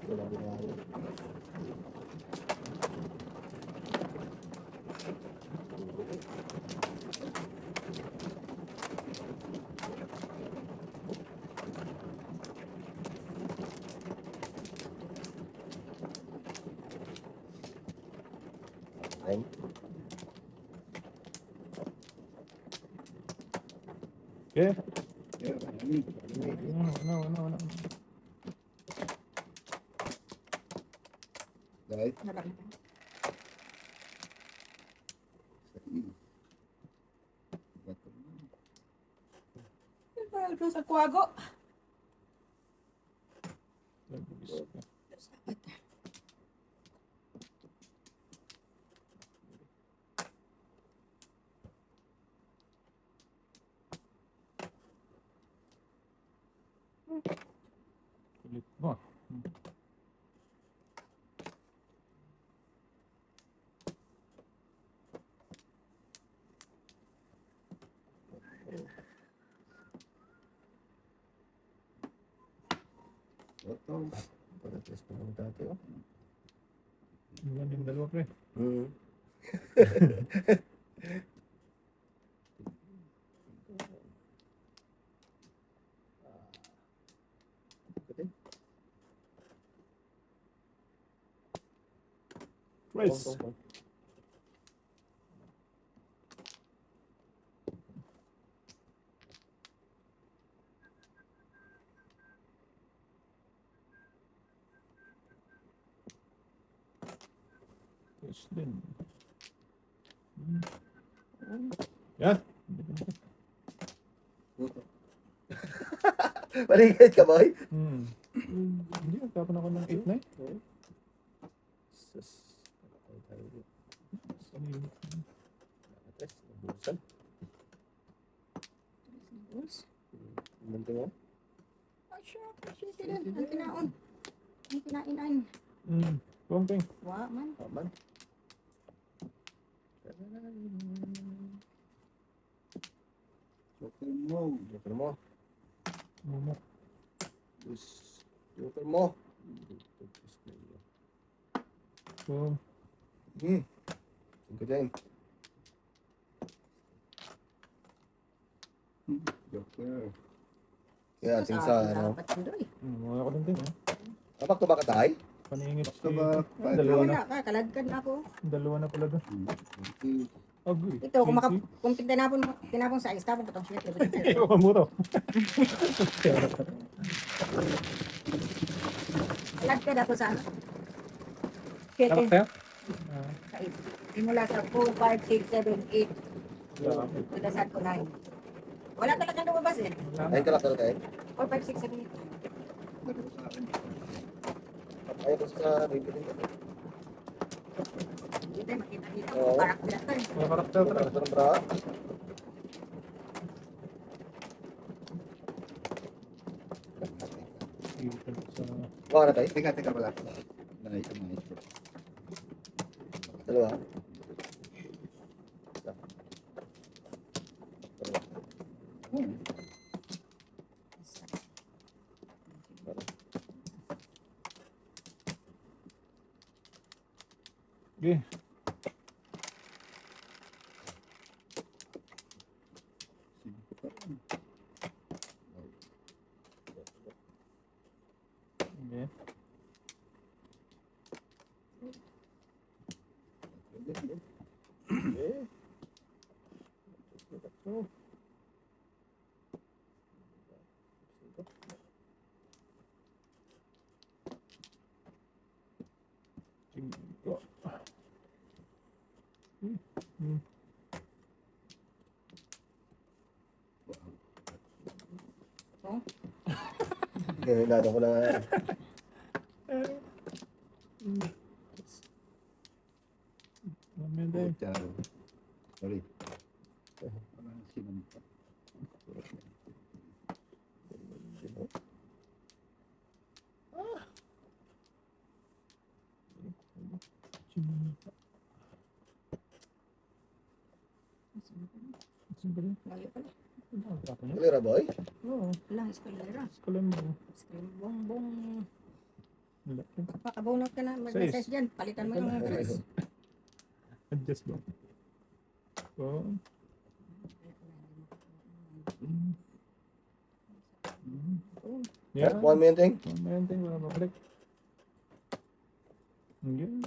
Wala ginagawa. Ay. Okay. No. Right? Malaki. Ito sa kwago. Kulit mo. Ito. Pag-test pa naman dati, oh. Yan yung dalawa, pre. Rice. Yes, din. Yan. Maligid ka, boy? Hindi, nagtapon ako ng 8 na eh. Sus. Tayo. Ano yun? Test. Nabusan. Munti mo? Ay, shit. Shit din. Ang kinaon. Ang kinainan. Pumping. Wa man. Aman. Joker mo. Joker mo. Momo. Joker mo. So, Singko din. Joker. Yan, sing sa ano. Dapat yun doy. mukha ko din din eh. Abak to ba ka tayo? Paningit si... Bak. Dalawa na. Wala ka. Kaladkad na ako. Dalawa na pala doon. Agree. Ito, kung tinapon sa ayos, tapon ko itong shit. Iwan mo to. Kaladkad ako sa ano. Shit. Tapak tayo? Sa ayos. Simula sa 4, 5, 6, 7, 8. Pagdasad ko 9. Wala talaga lumabas eh. Ayun ka lang talaga eh. 4, 5, 6, 7, 8. Ayun ko sa bibili ko. Hindi tayo makita dito. Oo. Barak bilat tayo. May karakter Ito talaga. ng bra. Baka na tayo? Teka pala. Nice. Dalawa. Okay. Okay. Cinco. Nado ko lang. Mamaya tayo. Charo. Sorry. Parang sinampa. Chinita. Saan ba rin? Layo pala. Ang trato niya. Kalera boy. Oo. Wala, eskalera. Skulan mo. Bongbong. Wala. Kapakabunot ka na. Mag-message dyan. Palitan mo yung dress. Adjust ba? Oo. Mm. Yeah. Yeah. 1 minute. Mamaya tayo, wala mabalik. Yan.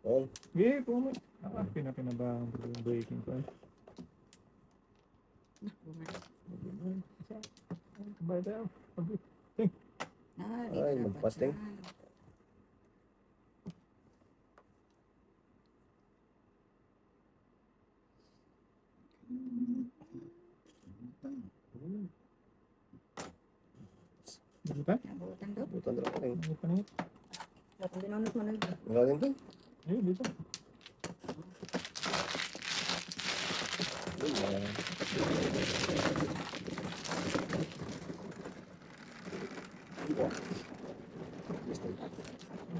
On. Yeah, pumay. Pinabang breaking point. Bye tayo. Ay, magpasting. Dito tayo? Nabutan doon. Butan na lang. Dito pa na yun. Kung binunot mo na yun. Ngayon to. Ayun, dito.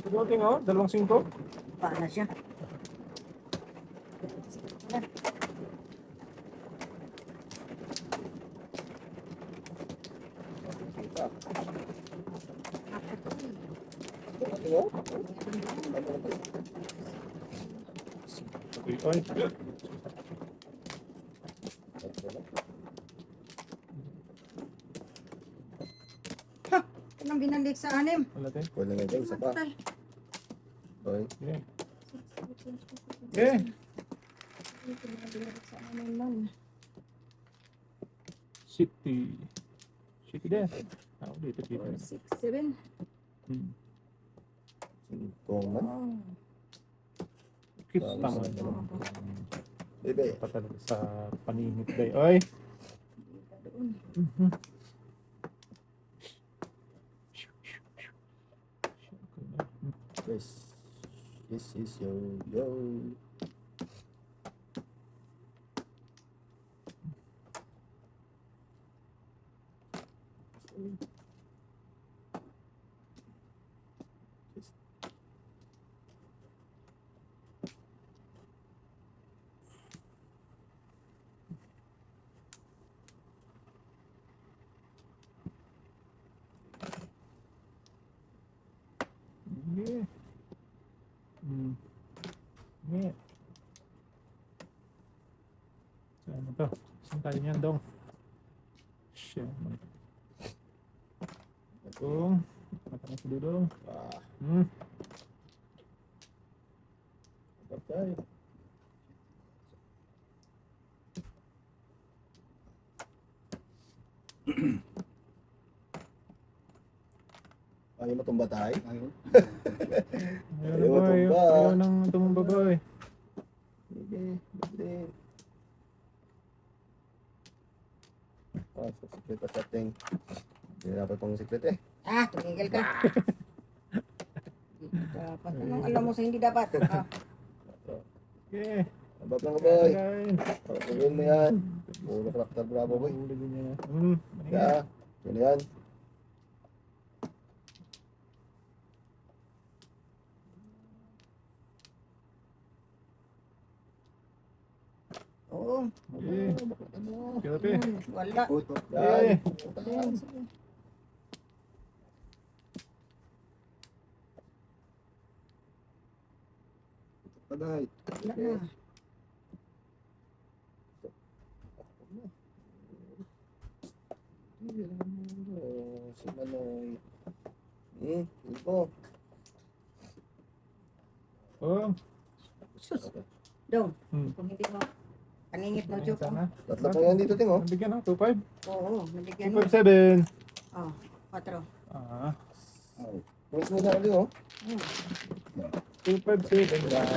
Pagdating oh, 2-5. Paano siya? Ay, Anong binalik sa anim? wala tayo. Pwede na ito. Isa pa. Matay. Okay. Yeah. Okay. Binalik sa anim man. City. City there. Ah, dito dito. 4, 6, 7. Hmm. Singkong man. Oh. Cute tama. Bebe. Pa talaga sa paningit day. Oy. Doon. Mhm. This. This is yo. Yeah. Hmm. Yeah. So, ano to? Saan tayo niyan, Dong? Shit. Dong. Matang si Dudong. Ah, Hmm. patay. Ayaw matumba tayo. Ayaw. Ayaw na Ayaw boy. tumba. Ayaw nang tumumba boy. Sige, sige. Ah, sa sikret pa setting. Hindi na dapat pang sikret eh. Ah, tumigil ka. Hindi dapat. Anong alam mo sa hindi dapat? Ah, Okay. Abab lang ka boy. Kain. Pagpagawin mo yan. Puro karakter bravo boy. Huli din niya. Hmm. Kaya, yun na yan. oo. Okay. Kaya Wala. Yeah. Yan. Patay. Wala na. Si Manoy. Ilpo. Oh. Sus. Dong, Hmm. kung hindi mo paningit mo, joke mo. Sana. Tatlo pa yan dito, ting, oh. Nabigyan ng 2.5. Oo, nabigyan mo. 2.57. Oh, 4. Ah. Pulis mo na ulit, oh. 2.57 lang.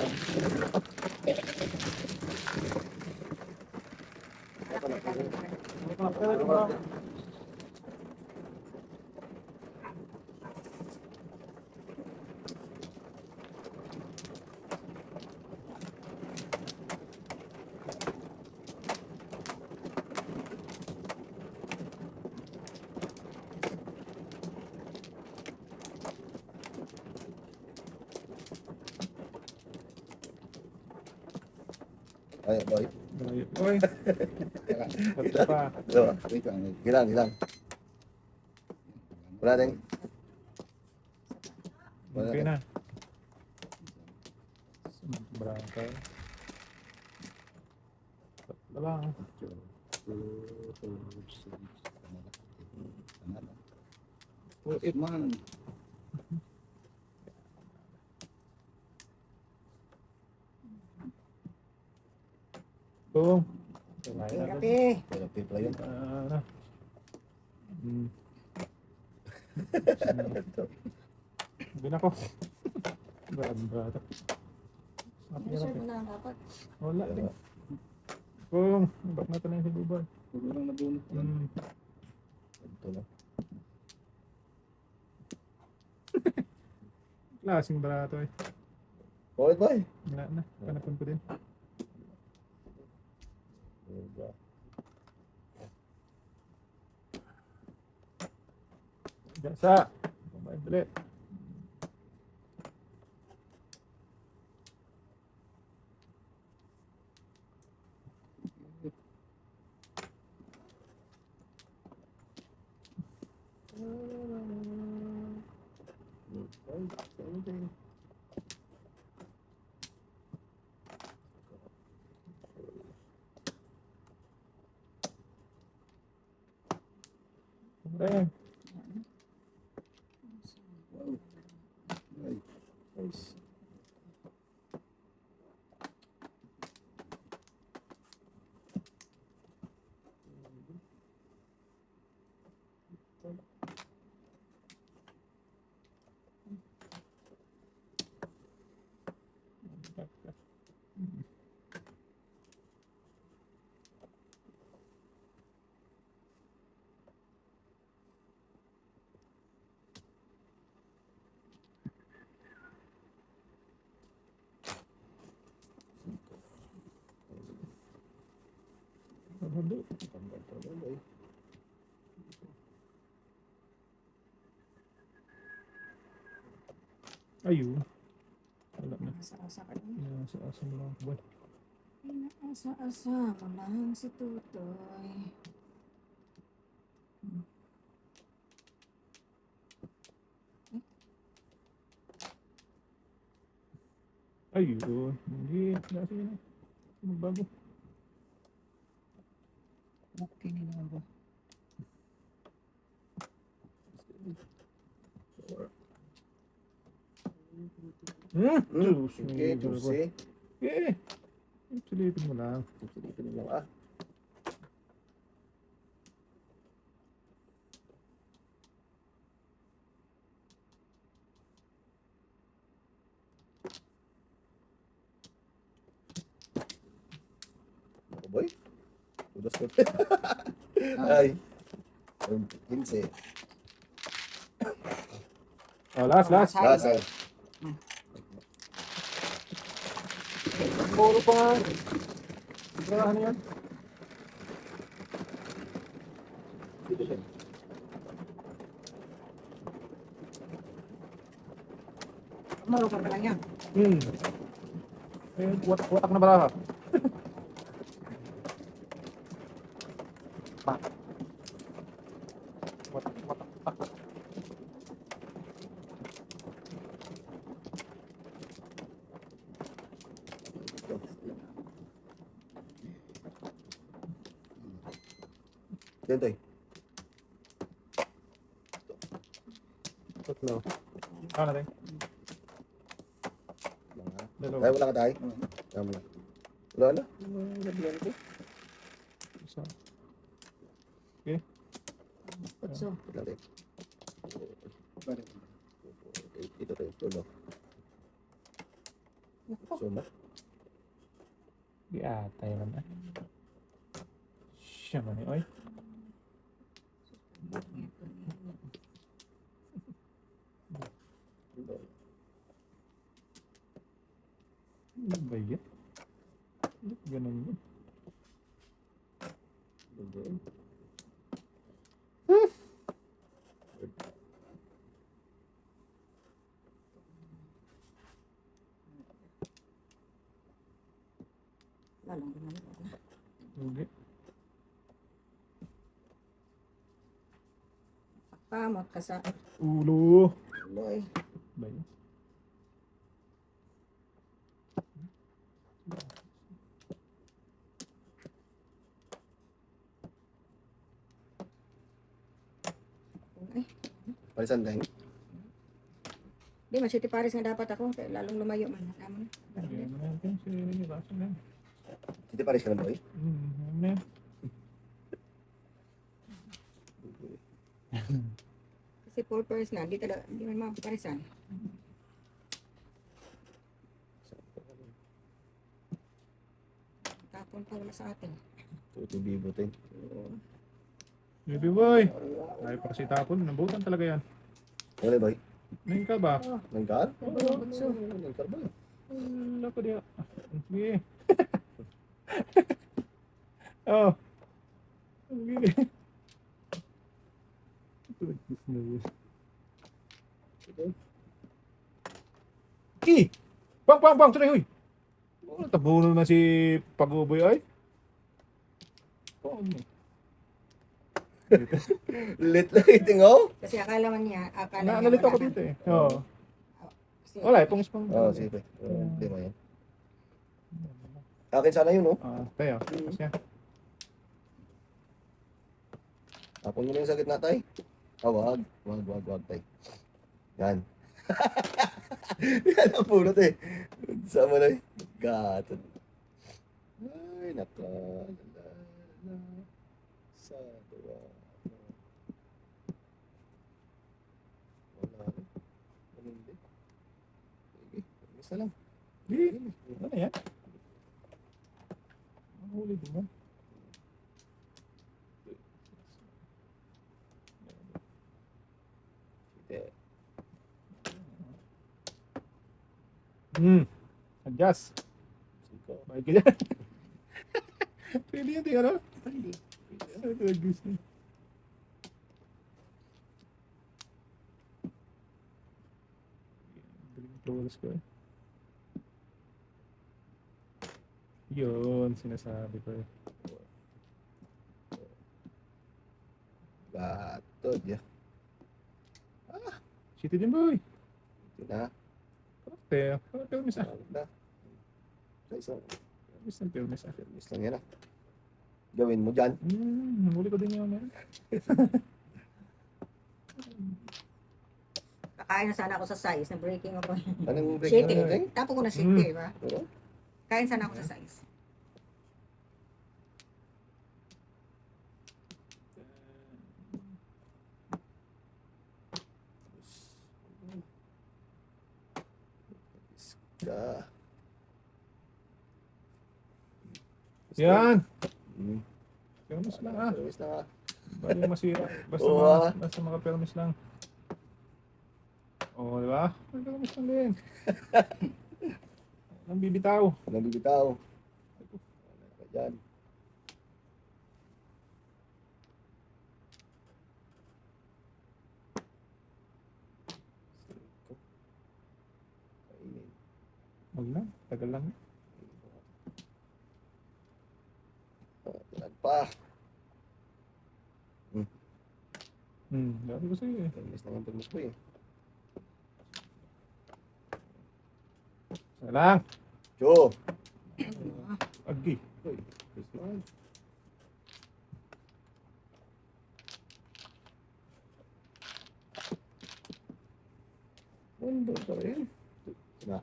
Ay, boy. Layo. Uy, ito pa. Dalawa. Wait lang. Ilan, ilan. Wala din. Okay na. Berangkat. Tatlo lang. Wait, man. Boom. Kumain na. Kape. Pero pipla yun. Ano? Hmm. Bin ako. Brad. Sir mo na dapat. Wala din. Boom. Back na ito na yung si Buboy. Huwag mo lang nabunot yan. Ito na. Klaseng barato eh. Ulit boy. Wala na. Panapon ko din. Gasa. Bye balik. Ayan. Wow. Ay, Nice. Hindi. Ayun. Wala na. Asa-asa ka din. Asa mo lang. Boy. Asa-asa mo lang si Tutoy. Ayun. Hindi. Sige na. Magbago. Okay na naman ba? Okay, juicy. Eh. Silipin mo lang. Silipin mo lang ah. Ako boy. Udas ko. Ay. 15. Oh, last. Last ay. Puro pa nga. Ibrahan yan. Marunong ka lang yan. Eh, watak na baraha. Watak. Yan tayo. Tatlo. Ano natin? Dalawa. Ay, wala ka tayo. Tama na. Wala na. Nabigyan ko. Isa. Kutso. Wala tayo. pare. Ito tayo. Tulo. Suma. Di atay naman. Siya man eh. Oy. Ano ba yan? Ganun yun. Lalong naman. Pamot ka sa Ulo. loy. Ba yun? Ay, Palisan din. di man City Paris nga dapat ako. Kaya lalong lumayo man. Tama na. Ayan na natin si Russell na. Hindi pares ka na boy. Ayan na. Kasi 4 pairs na. Di man mapaparisan. Tapon pa wala sa atin. Tuto bibutin. Baby boy. Ay, para si Tapon. Nabutan talaga yan. Wala boy. Ngayon ka ba? Nangkar? Butso. Nangkar ba? Wala pa diya. Sige. Oh. Sige. Ki! Bang, bang, bang! Tuloy, huy! Oh, tabunan na si Paguboy ay. Oh, Lit lang iting oh. Kasi akala niya nalito ako wala dito na. eh. Oo. Kasi- Wala, pungis pang. Oo, sige. Hindi mo yan. Akin sana yun oh. Tayo. Kasi Tapon mo na yung sakit na tay. Wag. Wag tay. Yan. Yan ang pulot eh. Sama na eh. Gato. Ay, nakalala. Sa tuwa. Wala rin. Hindi. Sige, isa lang. ano yan? Huli din yan. Adjust. Baik ka dyan. Pwede yan, tingnan ano? Hindi. Ito, adjust na. Galing flawless ko eh. Yun, sinasabi ko eh. Gato, diya. Shitty din boy. Ito na. Pero permis ah. Na. Sa isang. Permis ng permis ah. Permis lang yan ah. Gawin mo dyan. Huli ko din yun. Kakain na sana ako sa size na breaking ako. Anong break Shitty. na natin? Tapo ko na shitty, ba? Oo. Kain sana ako sa size. Ka. Yan. Hmm. Permis lang ah. Permis na nga. Bali masira. Basta, Oo, ah. basta maka-permis lang. Oo, di ba? May permis lang din. Ang bibitaw. Anong bibitaw? Wala ka dyan. Kainin. Wag na. Tagal lang. Ilan pa? Dati ko sa'yo eh. Permis naman permis ko eh. Isa lang. Jo! Agi. Uy, permis naman. Ano pa rin? Na.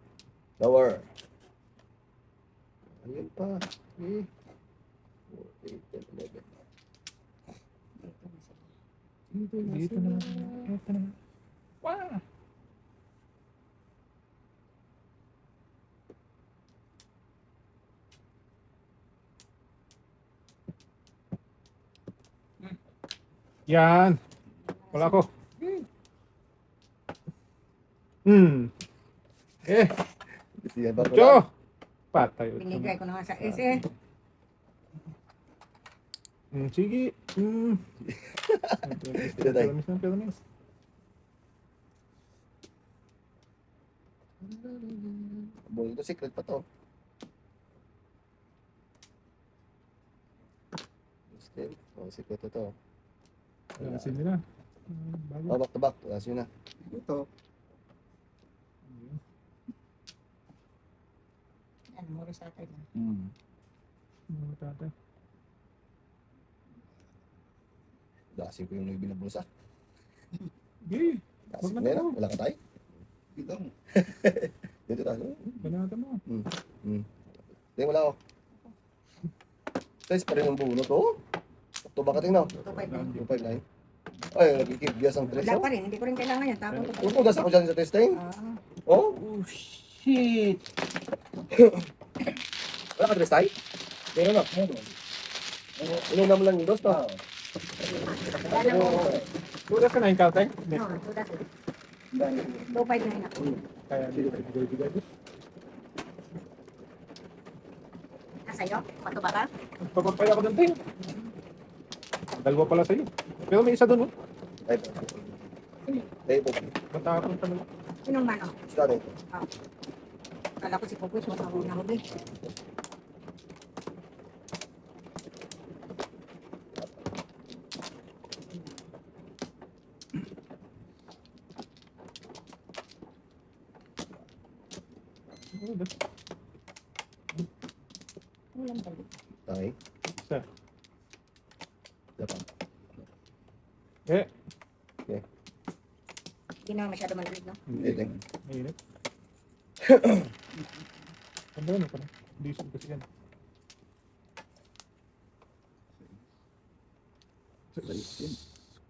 Lower. Ayun pa. Eh. 4, 8, 10, 11. Dito na. Dito na. Wow! Yan. Wala ko. Eh, Siya ba ko Jo! lang? Patay. Binigay ko na nga sa S Sige. Ito tayo. Permis lang, permis. Buong ito, secret pa to. Still, oh, secret ito. Alasin nila. Bago. Oh, back to back. Taas yun na. Ito. Yan, mura sa atin. Ano tatay? Dasin ko yung binabulsa. Sige. Dasin Wag ko na yan. to. Wala ka tayo. Ito. Dito tayo. Banata mo. Hindi, wala ako. Size pa rin yung bunot, oh. Ito ba kating na? 2.5 na. 2.5 na yun. Ay, nagkikip bias ang tres, Wala oh. pa rin, hindi ko rin kailangan yan. Tapos ito. Tutugas ako dyan sa testing. Oh, Oh, shit. wala ka tres tayo? Meron na. Meron. Inuna mo lang yung dos, no? Wala ko. Tudas ka na yung tatay? Hindi. No, ito dati. Dahil 2.5 na yun ako. Kaya hindi ko bigay-bigay. Sa'yo? Pato ba ka? Papapay ako doon tayo. Dalawa pala sa'yo. Pero may isa doon, oh. Ay, ay, po. Matapon ka na. Sinong mano? Sorry. Kala ko si Pupus, matawag na huli. Oh, das. Walang balik. Tayo. Isa. Dapat. Eh, Hindi naman masyado malamig, no? Hindi, hindi. mainit. Ano na pala? Diesel kasi yan.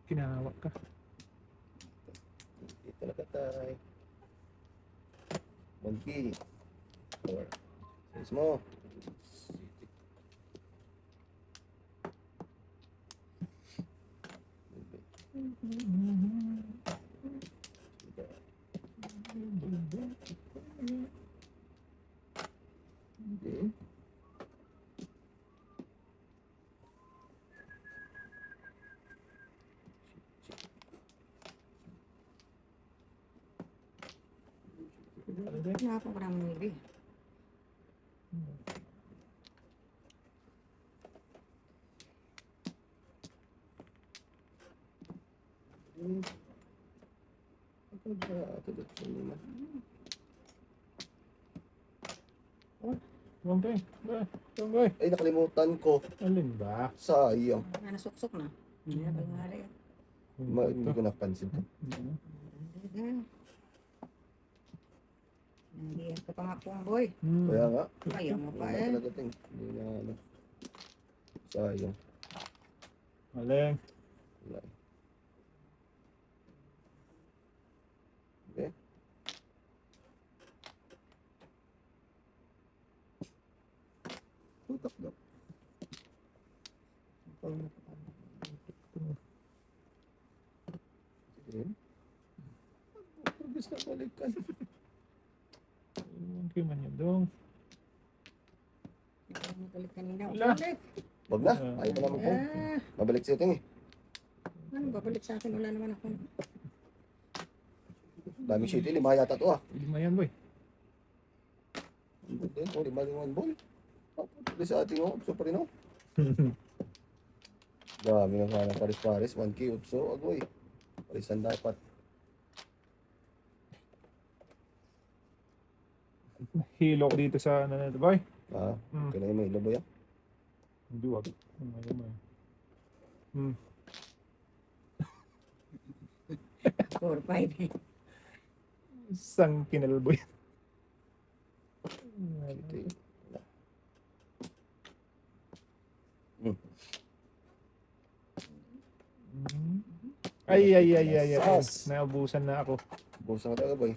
Kinawak ka. Hindi talaga tayo. Monkey. Or, size mo. Okay. Ano din? Nakapagparami ng ibi. Ito ba? Ito ba? Ito ba? Huwag tayo. Huwag tayo. Ay, nakalimutan ko. Alin ba? Sayang. Nasuksok na. Hindi na pag-mahari. Hindi ko napansin to. Hindi ka pa nga pong boy. Kaya nga. Kaya mo pa Wala eh. talaga ting. Hindi na ano. Sayang. Alin. Wala. Okay. tutak daw. Sige. Gusto ko balikan. Huwag kayo man yun dong. Magalit kanina. Wala. Ulit. Wag na. Ayaw pa naman po. Ah, Mabalik sa ting eh. ano babalik sa akin? Wala naman ako. Daming shitty. Lima yata to ah. Lima yan boy. Ang good din. Oh, lima yung ball. Pwede sa ating oh. Upso pa rin oh. Dami na sana paris-paris. 1K upso. Agoy. Parisan dapat. Hilo ko dito sa ano na ito boy. Ah, Hmm. kaya may lobo yan. Hindi wag. Ayaw mo yan. 4-5. Isang kinalbo yan. Shitty. Ay, ay, ay, ay, ay. Sas. Naubusan na ako. Busa ka talaga boy.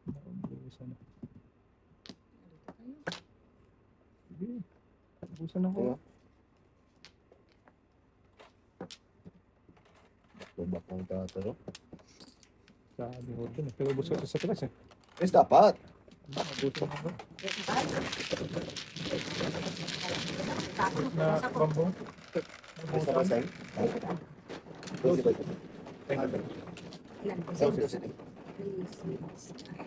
Naubusan na. Sige. Naubusan ako. Tingnan. Babak ng tataro. Sabi ko dun eh. Pero busog sa stress eh. Yes, dapat. Naubusan ako. Na Na bambong. Yes, dapat sa'yo. Dosi boy. Thank you. Ilan po Dosi, dosi. 3, 6, 9.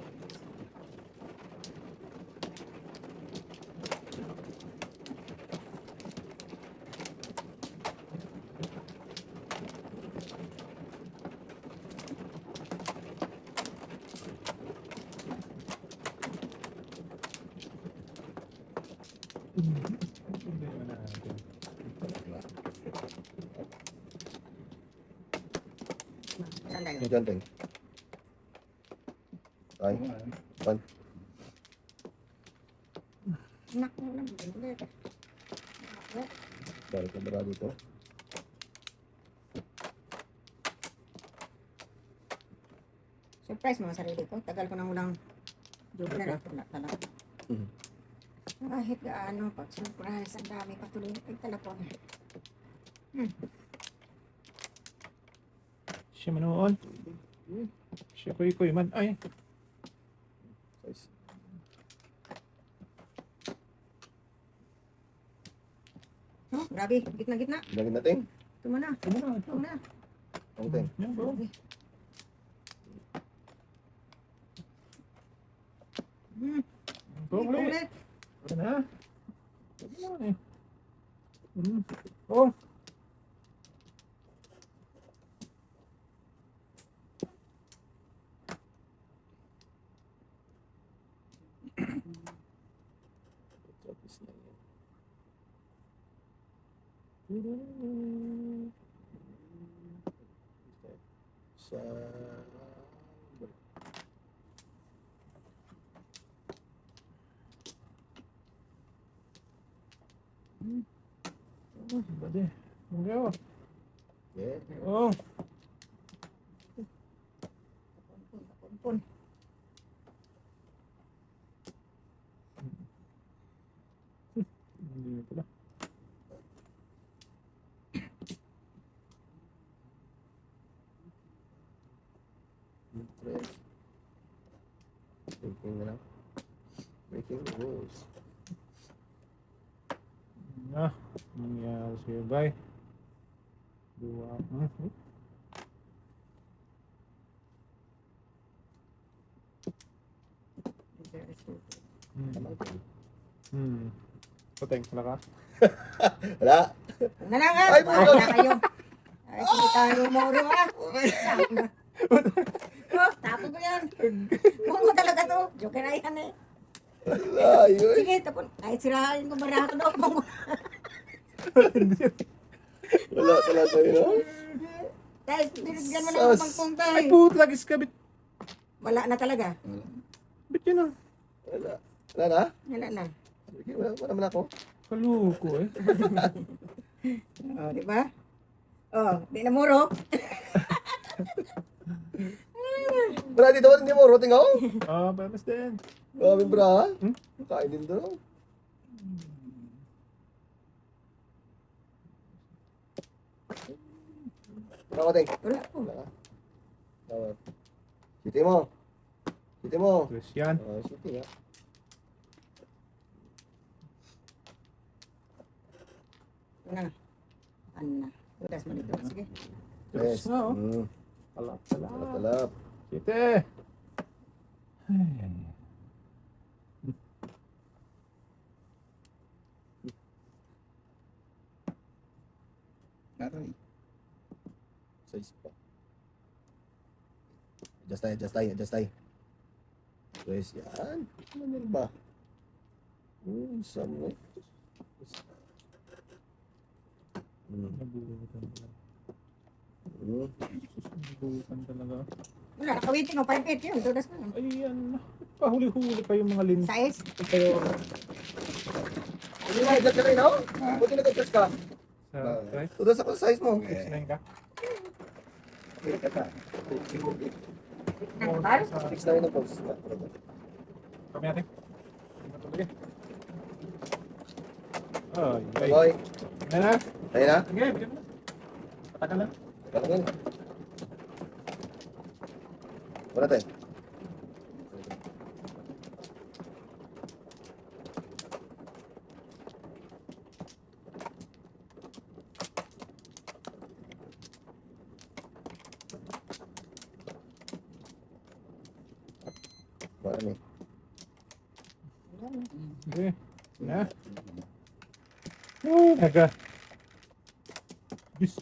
Problema natin. Sandali. Yung dyan, Teng. Ay, pan. Naku, naku. Balik na bara dito. Surprise mga sarili ko. Tagal ko nang ulang joke na talaga. Mhm. Kahit gaano, pag surprise, ang dami patuloy na telepon. Siya manoon. Siya kuy man. Ay. Size. Oh, grabe, gitna-gitna. Lagyan natin. Ito mo na. Ito mo na. Ang Teng. Yan bro. Bro, Ito ulit. ulit. Ano na? Ano na eh. Oh. Tapos na yan. Sa... Bade. Ano Yeah. Oh. Pun. Hindi pala. Friends. Breaking na lang. Breaking the rules. Na. Nangyari sa'yo, bye. Dua. Pateng, wala ka? Wala. Na lang ha. Ay, Bahala na kayo. Ay, sige tayo moro ha. Oh, tapon ko yan. Bungo talaga to. Joke na yan eh. Layo eh. Sige, tapon. Kahit sirahin ko barato daw. Bungo. Wala talaga yun. Dahil binigyan mo na ako Sus. pang punta Ay, eh. puto lagis ka. Wala na talaga. Bit yun ah. Wala. Wala na? Wala na. Sige, wala naman ako. Kaluko eh. Oh, di ba? Oh, di na muro. Bra, dito hindi mo roting ako. Ah, papas din. Grabe bra. Hmm? Kain din doon. Bra, Teng. Wala po. Wala ka. Tawad. Siti mo. Siti mo. Terus yan. Siti nga. Wala na. Ano na. Udas mo dito. Sige. Terus Yes. na oh. Mm. Talap, Talap, talap. talap. Site. Ay. Aray. Size pa. Adjust tayo, adjust tayo, adjust tayo. Yes, yan. Ano ba? Sama. Nabuhutan talaga. Nabuhutan talaga. Wala. Nakawitin mo. 5-8 yun. Udas mo. Ayan. Pahuli-huli pa yung mga lin. Size. Kayo Hindi mo adjust ka rin, no? Buti nag-adjust ka. sa right? Tudas ako sa size mo. Explain ka. Nakabal? Fix na yun ang pulse. Kami natin. Matulog eh. Ay, ay. Okay. Ano na? Tayo na? Sige, bigyan mo na. Patagal na. Kalangin. Wala tayo. Wala na. Sige. Na. Oh, naga. Bis.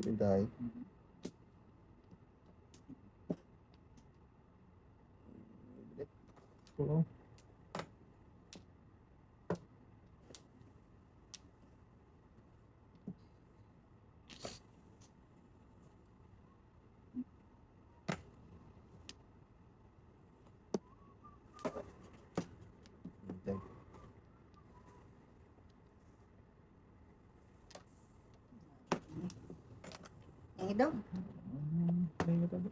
din tayo. Oo. Hintay. Hingi daw. Ayun na tayo.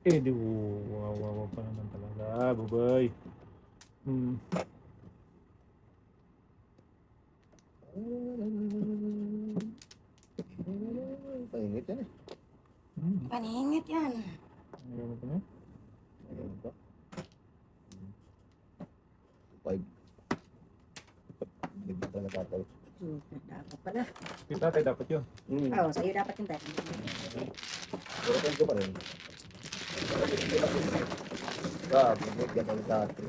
Di wawawa pa naman talaga, bubay. Hmm. Paingit yan eh. Paningit yan. Ayun na tayo. Ayun ba? 5. Hindi pa natatay. Dapat pala. Kita tayo dapat yun. Oo, sa'yo dapat yung tayo. Pero kung ko pa rin. Grabe, may ganda ng tatay.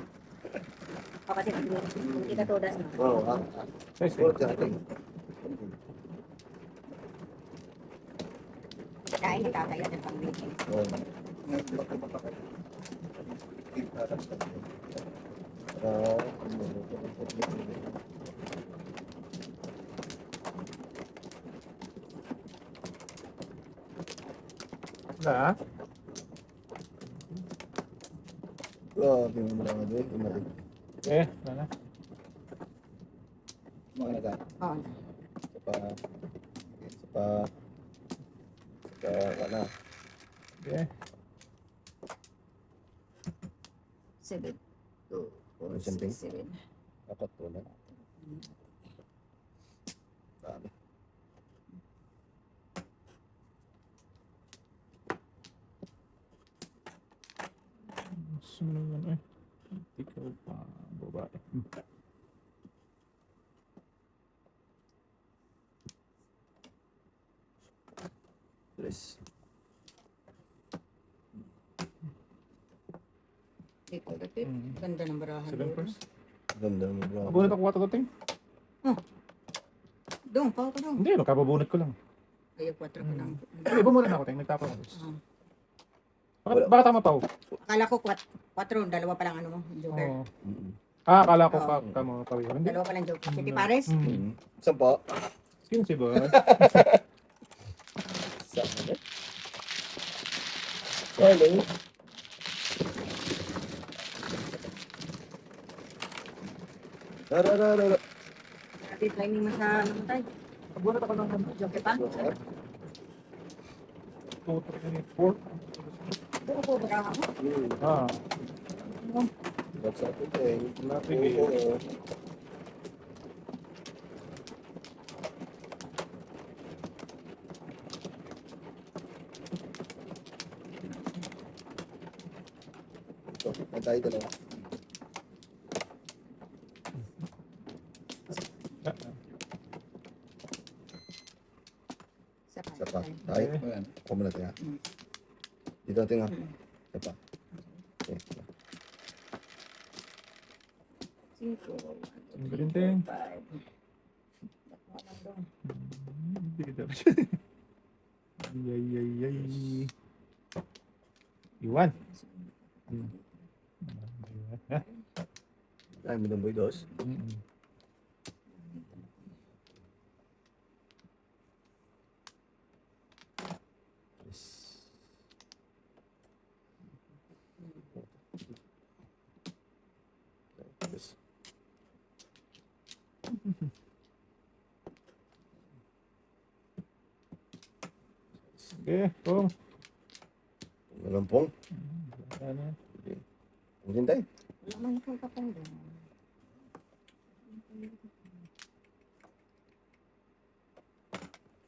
O kasi hindi ka todas no. Oo, ha? Size Siguro eh. dyan natin. Kain ni tatay natin pang weekend. Oo. Na? Grabe mo lang ano eh. Umalik. Wala. Mga naga. Oo. Isa pa. Isa pa. Wala. Okay. 7. Ano something? 7. Apat po na. Grabe. Gusto mo naman eh. Ikaw pa, babae. Tres. Dito, dito. Ganda ng barahan. Seven first. Ganda mo bro. Abunot ako kata dating? Doon, pa ako doon. Hindi, nakababunot ko lang. Ayaw, 4 ko lang. Hindi, bumuna na ako, ting. Nagtapon ako. Ah. Baka tama pa ako. Akala ko 4, dalawa pa lang ano mo, joker. Oo. Mm. Akala ko Oo. tama pa yun. Hindi. Dalawa pa lang joker. City Pares? Saan po? Skin si ba? Saan po? Hello. Rararara. Dati training mo sa ano tayo? Abunot ako ng Joker pa? 2, 3, 4. Puro po barahan mo. Ah. That's up to day. Sige. Oo. Ito, tayo dalawa. Sa Isa pa. tayo. Tayo. Ayan. Ako muna tayo. Mm. Dito natin nga. Isa pa. Okay. 5. Ang galing, Teng. Hindi dapat siya. Ay. Iwan. Ha? Ay, minumboy dos. Yes. Yes. Sige, pong. Malampong. Ano? Hindi tayo. Wala man kang kapang doon.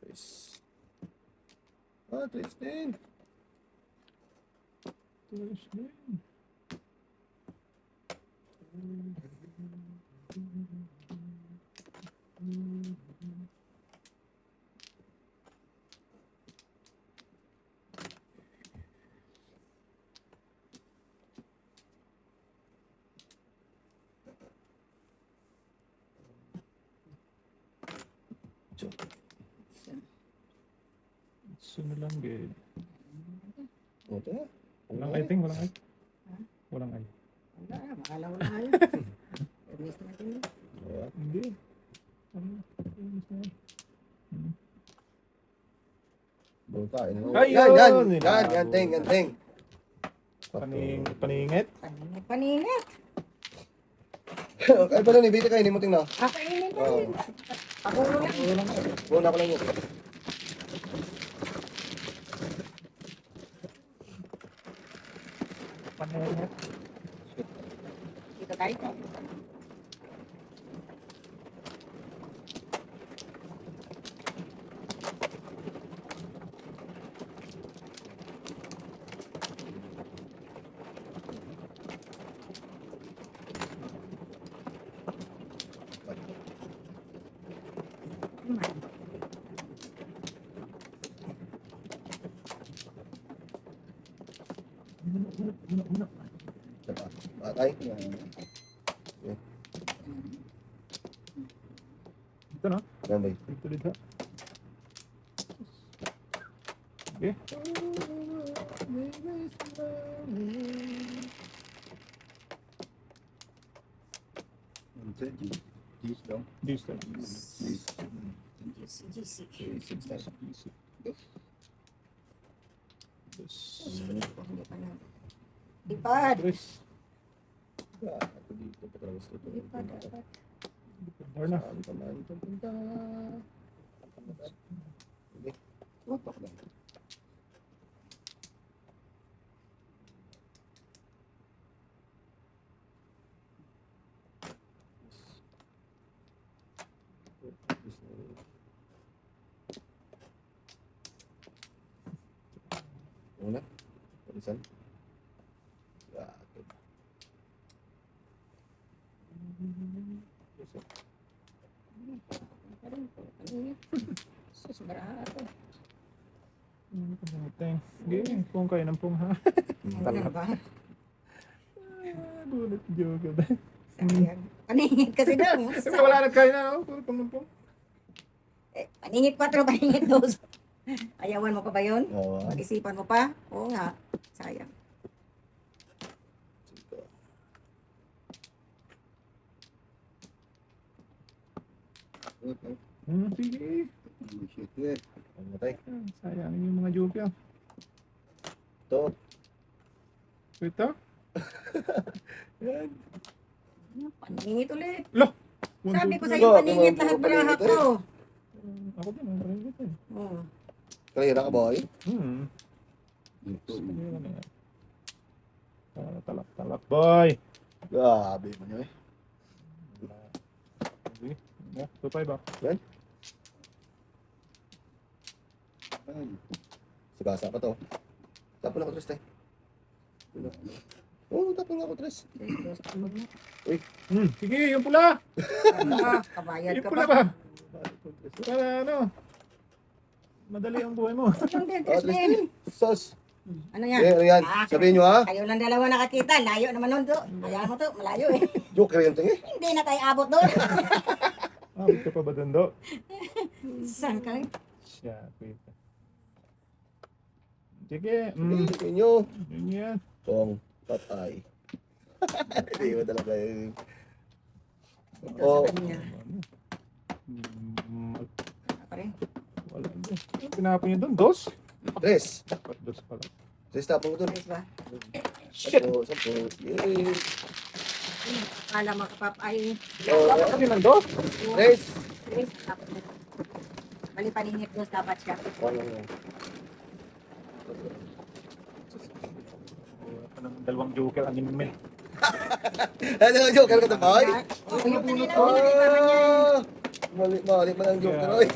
Tres. Ah, tres din. Tres din. Sino lang gid. Ito na. Walang ay ting, walang ay. Walang ay. Wala, maala wala kayo. Permis natin yun. Hindi. Buta. Ayun! Yan, ting. Paningit. Paningit, paningit. Ay, pa nun, ibiti kayo, hindi mo tingnan. Kakainin ko Oo. yun. Pagulo lang. Buona ko lang yun. Paningit. Dito tayo. Diba? Patay. Dito na. Yan ba? Dito dito. Okay. This daw. This time. GC. Hindi pa na. Ipad. Tres. Ako dito pa talaga gusto ito. Ipad, ipad. Or na. Saan pa man ito punta? Hindi. Tutok lang. Una. Palisan. Sus, barato. Sige, pong kayo ng pong ha. Ano ba? Gulat joke. Sayang. Paningit kasi doon. Wala na kayo na. Puro pong ng pong. Paningit 4, paningit 2. Ayawan mo pa ba yun? Oo. Pag-isipan mo pa? Oo nga. Sayang. Sige. Shit, eh. Matay. Sayang yung mga joke yan. Ito. Ito? Yan. Paningit ulit. One, Sabi two, ko three. sa'yo, Ito, paningit ito, lahat ito, barahak paningit, ko. Ako din, ang parin ko. Oo. Kalira ka, boy. Dito. Sige na yan. Talak, boy. Grabe mo nyo eh. Sige. 2-5 ba? Ay, Sagasa pa to. Tapon ako, Tres, tayo. Oo, tapon ako, Tres. Sige, yung pula. Kabayad Yung ka pula pa. ba? Para ano? Madali ang buhay mo. Yung din, Oh, Tres, Tristan. Sos. Ano yan? Ano yan? Sabihin nyo, ha? Kayo lang dalawa nakakita. Layo naman nun to. Hayaan mo to. Malayo eh. Joker yun, ting eh. Hindi na tayo abot doon. Abot ka pa ba doon, Do? Saan ka? Siya, wait. Sige. Sabihin nyo. Yun yan. Tong patay. Hindi mo talaga yun. Ito Oo. sa kanya. Ako rin. Wala doon. Pinapon niyo doon, dos? Tres. Dapat dos pala. Tres, tapon ko dun. Tres ba? Shit! Sampo. Yay. Kala mo kapap ay. Oh, Dapat din ng dos? Tres. Tres. Mali paningit dos dapat siya. Ano yan? Dalawang joker, animal. Ano yung joker ka to, boy? Oo, yung kanina mo nakaipaman niya. Mali man ang joker, oy.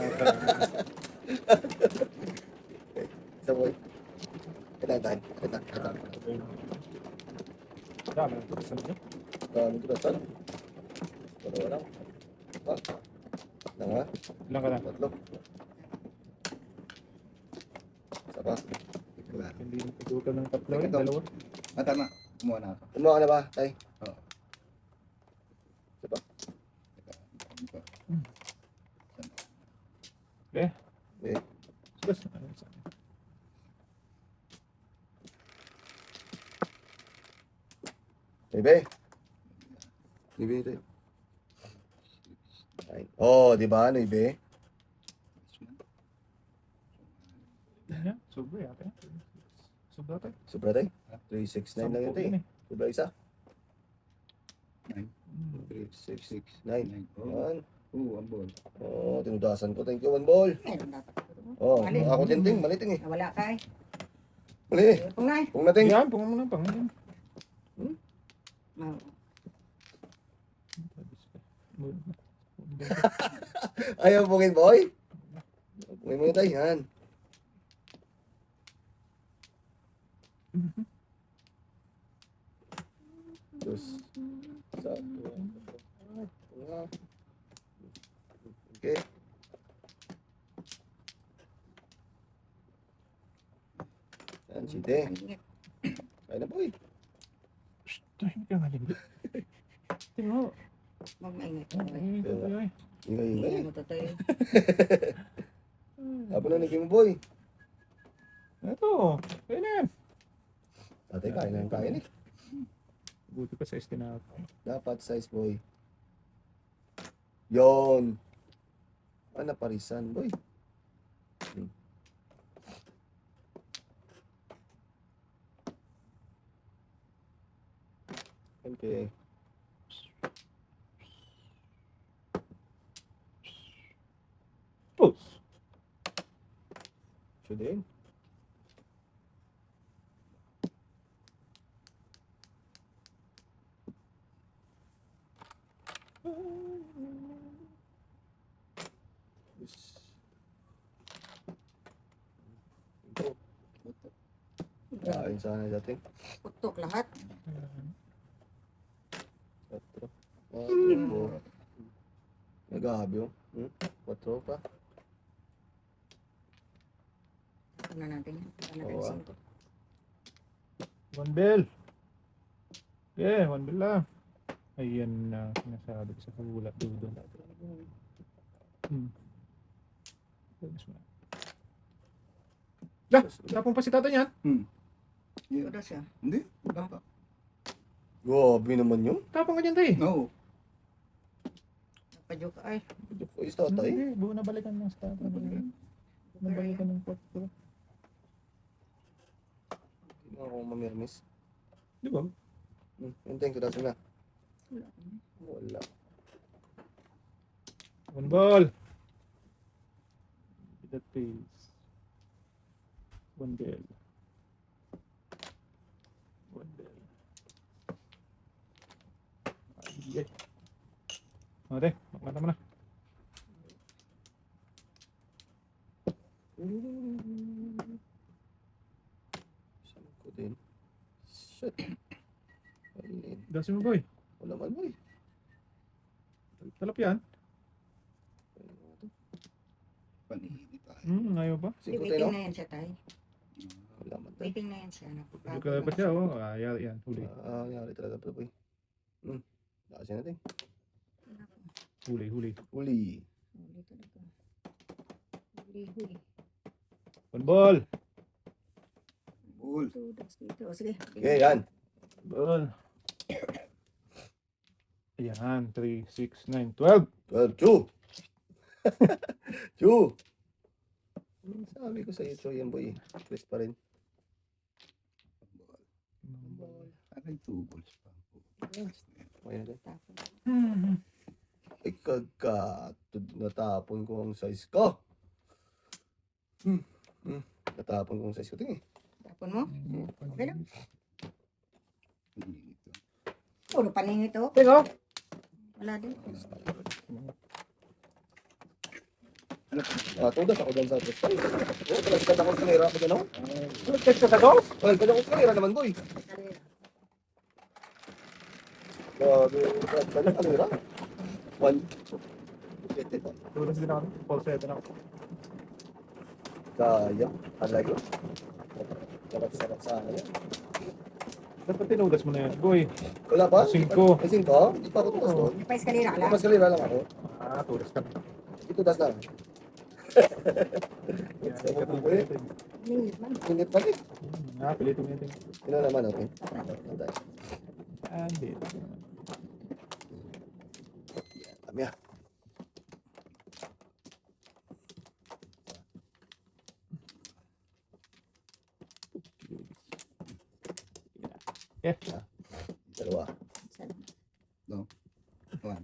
Isa, boy. Kailangan. Dami na ito. Saan niya? Dami ko na saan. Dalawa lang. Ah. Na nga. Ilan ka na? Tatlo. Isa pa. Wala. Hindi na patutan ng tatlo. Ito. Dalawa. Ah, tama. Kumuha na ako. Kumuha ka na ba, tay? Oo. Isa pa. Okay. Eh, Bas. Bebe. Bebe ito. Oh, di ba, Bebe? Yan. Sobra yata. Sobra tayo. Sobra tay. 369 lang yun tay. Sobra isa. 369. Oh, Yan. ang ball. Oh, tinudasan ko. Thank you, one ball. Meron dapat. Oh, Mali. ako din ting. Mali ting eh. Nawala ka eh. Mali. Kung na eh. Kung nating. Yan. Punga mo na. Pangalan. Ayaw pungin, boy. Pungin mo tayo. Yan. Dos. Satu. Okay. Yan, site. Kaya na, boy. Tahimik ka nga din. Tingnan mo. Mag-maingat. Tahimik ka tayo. Ingay, ingay. Hindi mo totoo. Habang nanigay mo, boy. Ito. Kaya na yan. Tatay, kain na yung kain eh. Buti pa sa estinako. Dapat size, boy. Yon. Ano parisan, boy? Okay. Push. Siya din. Kain sana dating. Putok lahat. Quatro. Quatro. Nagabi yung. Quatro pa. Ito na natin. Ito na Oo, natin. One bell. Yeah, one bell lang. Ayan na. Sinasabi ko sa kagulat dudo. Lah, tapong pa si tatay niyan. Ito siya. Hindi. Dapat. Grabe naman yun. Tapong ka dyan tayo. No. Napadyo ka ay. Is tatay. Hindi, buo na balikan ng sa tatay. Nabalikan ng pot ko. Hindi ako mamirmis. Di ba? Hintay ko dati na. Wala. Wala. One ball. With that face. One bell. One bell. Ay, ate, makmata mo na. Saan ko din? Shit. Ayun. Dasin mo boy. Wala man, boy. Talap yan. Panihit tayo. Ayaw ba? Singko Waiting tayo, na no? yan siya tayo. Wala man tayo. Waiting na yan siya. Hindi ka pa siya, oh. Yari yan, huli. Yari talaga pa, boy. Lakasin natin. Huli. Uli. Huli talaga. Huli. One ball. Ball. Tudas dito. O, sige. Okay, yan. Ball. Ayan, 3, 6, 9, 12. 12, two. Two. Sabi ko sa iyo, Choy, yan, boy. Twist pa rin. Aray, 2 balls pa. Okay na din. Tapon. Ay, natapon ko ang size ko. Natapon ko ang size ko. Tingin. Tapon mo? Okay lang. Panihit to. Puro paningit oh. Tingnan. Wala din. Tudas ako dyan sa tres. Ay, talagang kanta ko sa kanira. Ano? Check ka sa dos? Ay, kanta ko sa kanira naman, boy. Grabe, kanta sa kanira. One. Tulas din ako. Falsetto na ako. Kaya, alayo. Sarap sana yan. Ba't pa tinudas mo na yan? Boy, Wala pa? Singko. Ay, singko? Hindi pa ako tutas doon. May pa eskalera ka lang. Mas kalira lang ako. tulas ka na. Itutas lang. Lingit man. Singit pa rin. Pilitin mo yun. Ino naman, okay. Antay. Hindi. Kami ah. Yeah. Dalawa. One.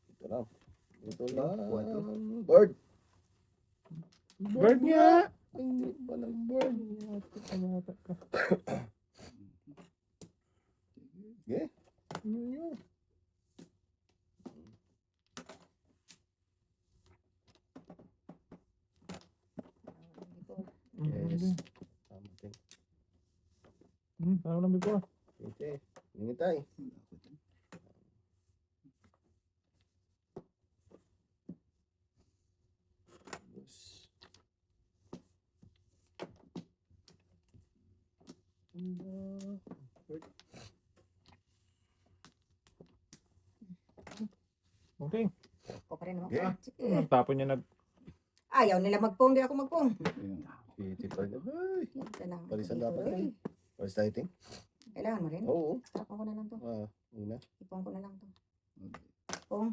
Ito lang. Ito lang. Bird. Bird niya! Ay, hindi pa ng bird. Okay. Yes. Something. Ano namin ko? Okay. Hingi tayo. Yes. Okay. Ako pa rin naman. Yeah. Sige. Tapon niya Ayaw nila magpong, di ako magpong. Ayun. Piti pa rin. Ay. Ito lang. Palisan dapat. Ay, First lighting? kailangan mo rin. Oo. Tapon ko na lang to. Una. Ipong ko na lang to. Pong.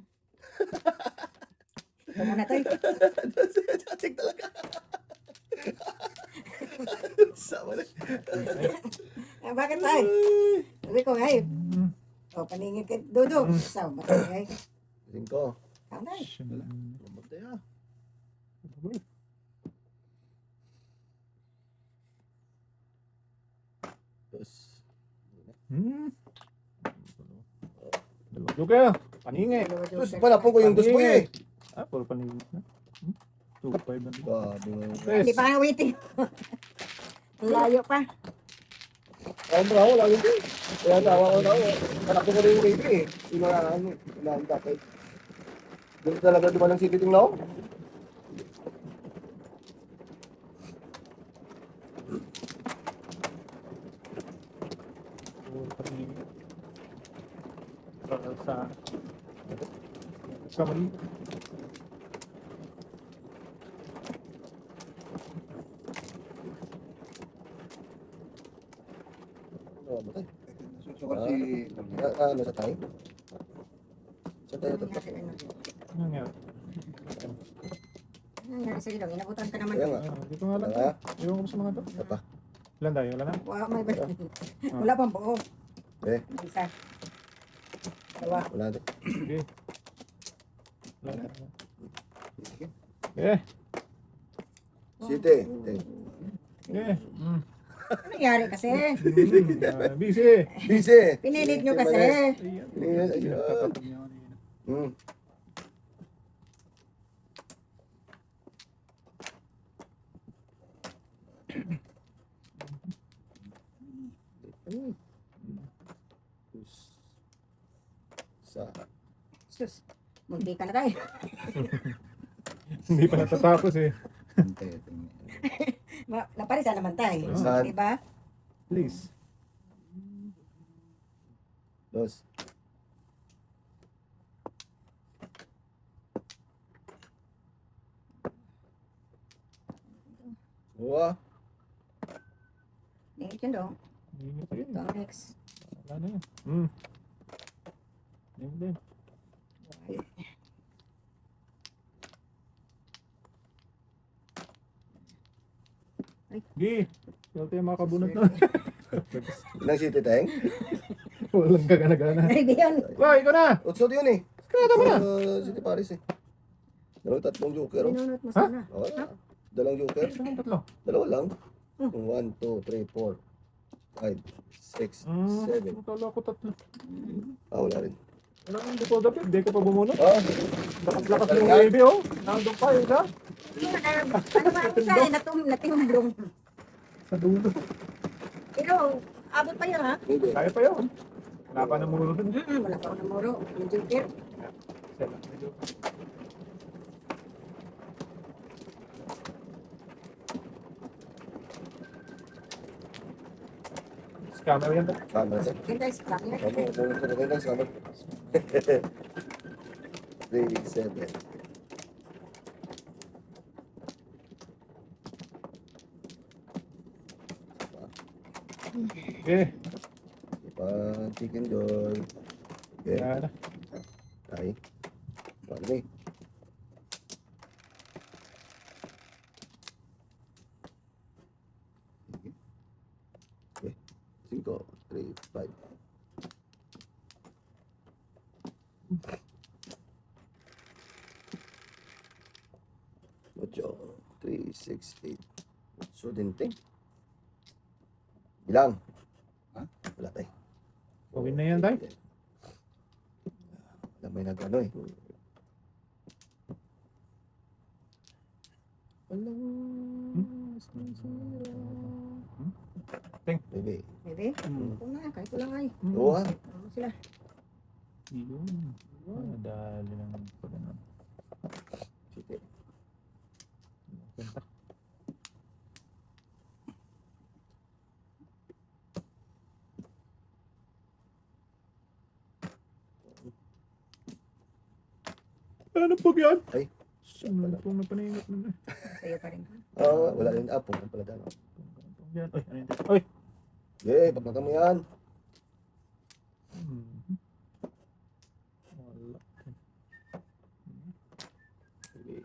Ito muna tayo. Check talaga. Sama na. Bakit tayo? Sabi ko ngay. O, paningin ka. Dodo. Sa ba tayo ngay? Tingin ko. Kamay. Lambot tayo. Tapos. Joker, paningi. Tapos palapon ko yung dos boy eh. Puro paningi na. 2.5 na. Grabe nga. Hindi pa nga waiting. Ang layo pa. Ang bravo lang yun eh. Kaya tawa ko na ako. Anak ko rin yung baby eh. Yung mga ano. Yung tatay. Doon talaga dumalang city ting na ako. Puro paningi. Sa mali. Susukal si... Ano sa tayo? Sa tayo Ano tatak. Ano nangyari? nangyari sa ilong? Inabutan ka naman. Kaya nga. Dito nga lang. Kaya, Iwan ko sa mga to. isa pa. Ilan tayo? Wala na? Wow, may ba? Wala pang buo. Eh, Isa. Dalawa. wala din. Sige. Wala na. Eh. City. Eh. Ano nangyari kasi? Busy. Busy. Pinilit nyo kasi. Yes, ayun. Hmm. Sa Sus. Munti ka na tayo. Hindi pa natatapos eh. Antay. Naparisan naman tayo. Parisan. Diba? Please. dos. Dua. Ningit yun dong. Ingat yun. Ito ang next. Wala na yun. Yun din. Gi. Swerte yung mga kabunot na. Ilang city teng? Walang kagana-gana. Ay, diyan. Wow, ikaw na. Utso yun eh. Kada mo na. City Paris eh. Dalawa tatlong joker. Oh. Binunot mo sana. Okay. Dalang joker. Saan ang tatlo? Dalawa lang. 1, 2, 3, 4. 5, 6, Hmm, 7. akala ko tatlo. Wala rin. Ano ang dito dapat? Hindi ka pa bumunot? Oh, Lakas-lakas yung baby, oh. Nandun pa, isa. Ano ba ang isa eh, natimblong. Sa dulo. Pero, abot pa yun ha? hindi. Kaya pa yun. Wala pa namuro dun. Wala pa ako namuro. Yung jumper. Scammer yan. Sama sa. Yun guys, camera. Sama, sama sa kanya, sama. 3, 7. Okay. Chicken joy. Okay. Yan. Ay. Paano eh? Okay. 5, 3, 5. Ocho, 3, 6, 8. So, dinting. Ilang? Ha? Wala tayo. Gawin na yan, tay. Wala may nag-ano eh. Bebe. Bebe, kung na, kahit wala ay. Oo ah. Ano sila? Yun. Dali lang pa ganun. Sige. Punta. Ano pag yan? Ay. Ano pong napaningat na. Sa'yo pa rin. Wala rin apong. Pala dano. Yan. Ay, ano yun? Ay! Okay, pagmata mo yan. Wala. Sige.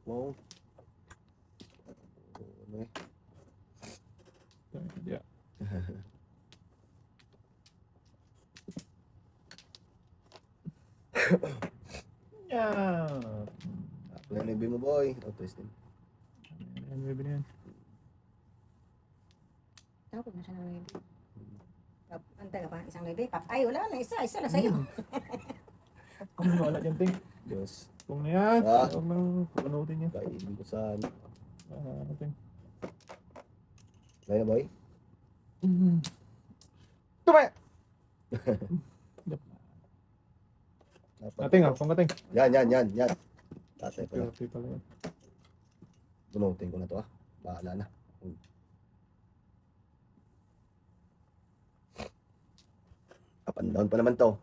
Wow. Ano eh? Yeah. Yeah. Wala na yung mo boy. Tristan. Ano yung yan? Tapos na siya ng bebe. Antay ka pa, isang bebe. Ay, wala na, isa na sa'yo. Kung wala dyan, ting. Diyos. Kung na yan. Ah. Huwag nang panoodin yan. Kaibig ko saan. Ano, ting. Wala na boy? Tumay! Dapat. Ating ah, pangkating. Yan. Tatay pala. Okay pala yan. Bunutin ko na to ah. Bahala na. Up and down pa naman to.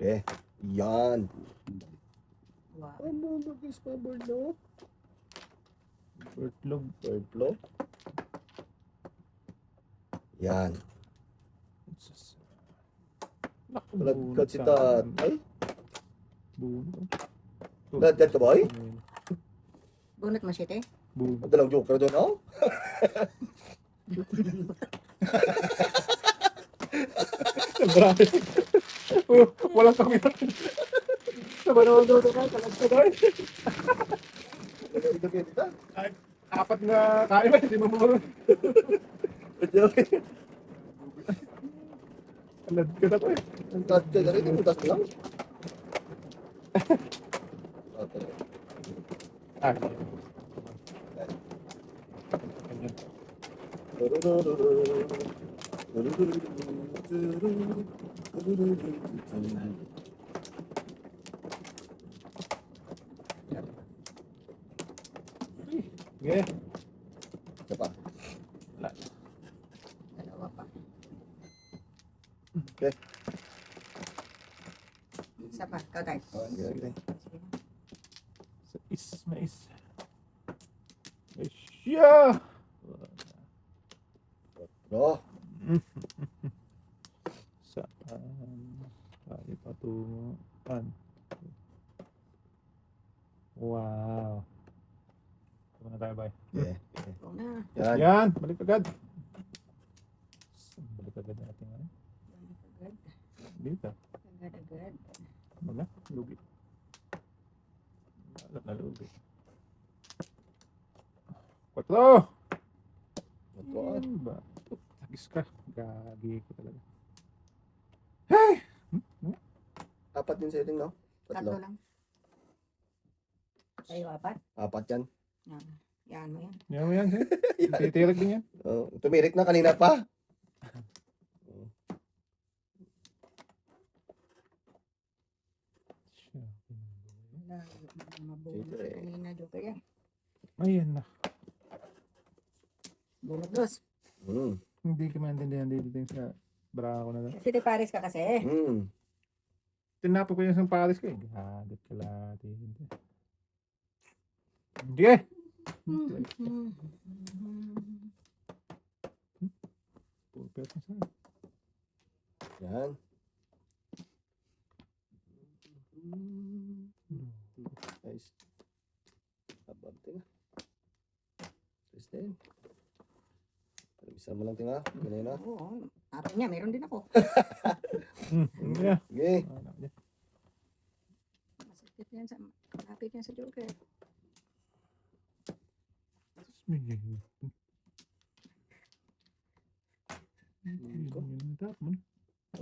Okay. Yan. Wow. Ano nagis pa no? Birtlog. Purple. Yan. Kalagkat si tatay. Bunot. Kalagkat ka boy? Bunot mo siya, te. Bunot. Madalang joker doon oh. Grabe. Walang kawitan. Sa manood ka, kalagkat ay. Apat na kain ba? Hindi mo muro. Kalagkat ako eh. Ang tatay ka rin, imutas lang. Ah. Okay. Isa pa. Dalawa pa. Okay. Isa pa, ikaw tayo. Sige. Sige na. Mais. Siya! Bro. Saan? Tayo patunguan. Wow. Ito na tayo, bay. Okay. Ikaw na. Yan. Yan, balik agad. Balik agad natin. Ano? Agad. Dito. Agad. Wala, lugi. Wala na lugi. 4! Ito, Ano ba? Tagis ka. Gagi ko talaga. apat din sa iting, no? Tatlo Tatlo. lang. Tayo apat. Apat yan. Yan. Yan mo yan. Yan mo yan, sir. Titirik din yan. Oh, tumirik na kanina pa. Wala. Mabunot Siyempre. kanina, Joker yan. Ayan na. Bunot dos. Hindi ka maintindihan dito din sa bra ko na lang. Kasi di Paris ka kasi. Tinapo ko yung isang Paris ko eh. Hagot ka lati. Hindi eh. Pupet na saan. Yan. Nice. Abab tinga. Tres din. Bisa mo lang tinga. Ganyan na. Oo. Aral niya, meron din ako. Yeah. Okay. Masakit yan sa, malapit yan sa Joker.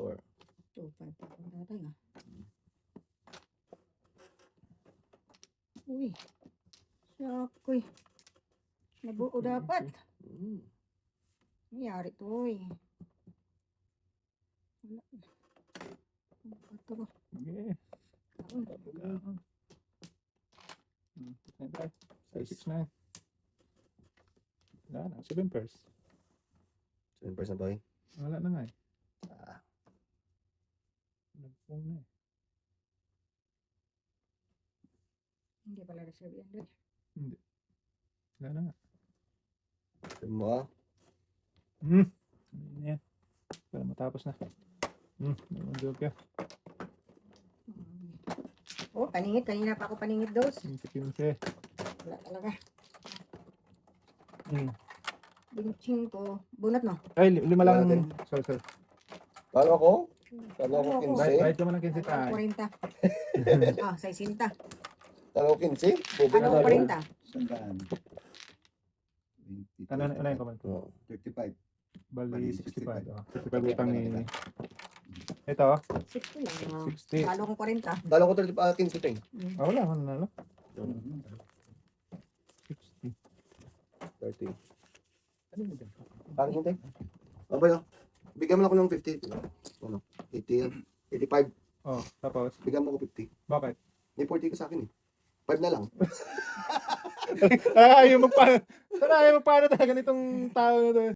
Or 2-5 pa kung tatay ah. Uy. Sakoy. Nabuo dapat. Nangyari to eh. Wala. Ano ito ba? Yeah. size 6-9. Wala na. 7 pairs. 7% boy. Wala na nga eh. Ah, Nagpong na eh. Hindi pala reserve yan doon. Wala na nga. sabi mo ah. Ano yan? Para matapos na. Ang joke yan. Oh, paningit. Kanina pa ako paningit dos. 15. Wala talaga. Hmm. Binching ko. Bunot no? Ay, 5 lang. Natin. Sorry. Paano ako? Paano ako Paano ako? 15? Kahit naman ang 15 tayo. 40. Ah, 60. Paano ako 15? Bobo Ano na tayo. 40? Sandaan. Ano yung comment? Oo. 35. Bali, 65. 65. 65 utang ni... Ito, 60 lang. 60. Lalo kong 40. Dalo ko 15 ting. Wala, wala na lang. 60. 30. Ano mo dyan? Parang hintay. O ba yun? Bigyan mo lang ako ng 50. Ano? 80 yan. 85. Oh, tapos, Bigyan mo ako 50. bakit? May 40 ka sa akin eh. 5 na lang. Ayaw magpaano talaga nitong tao na to.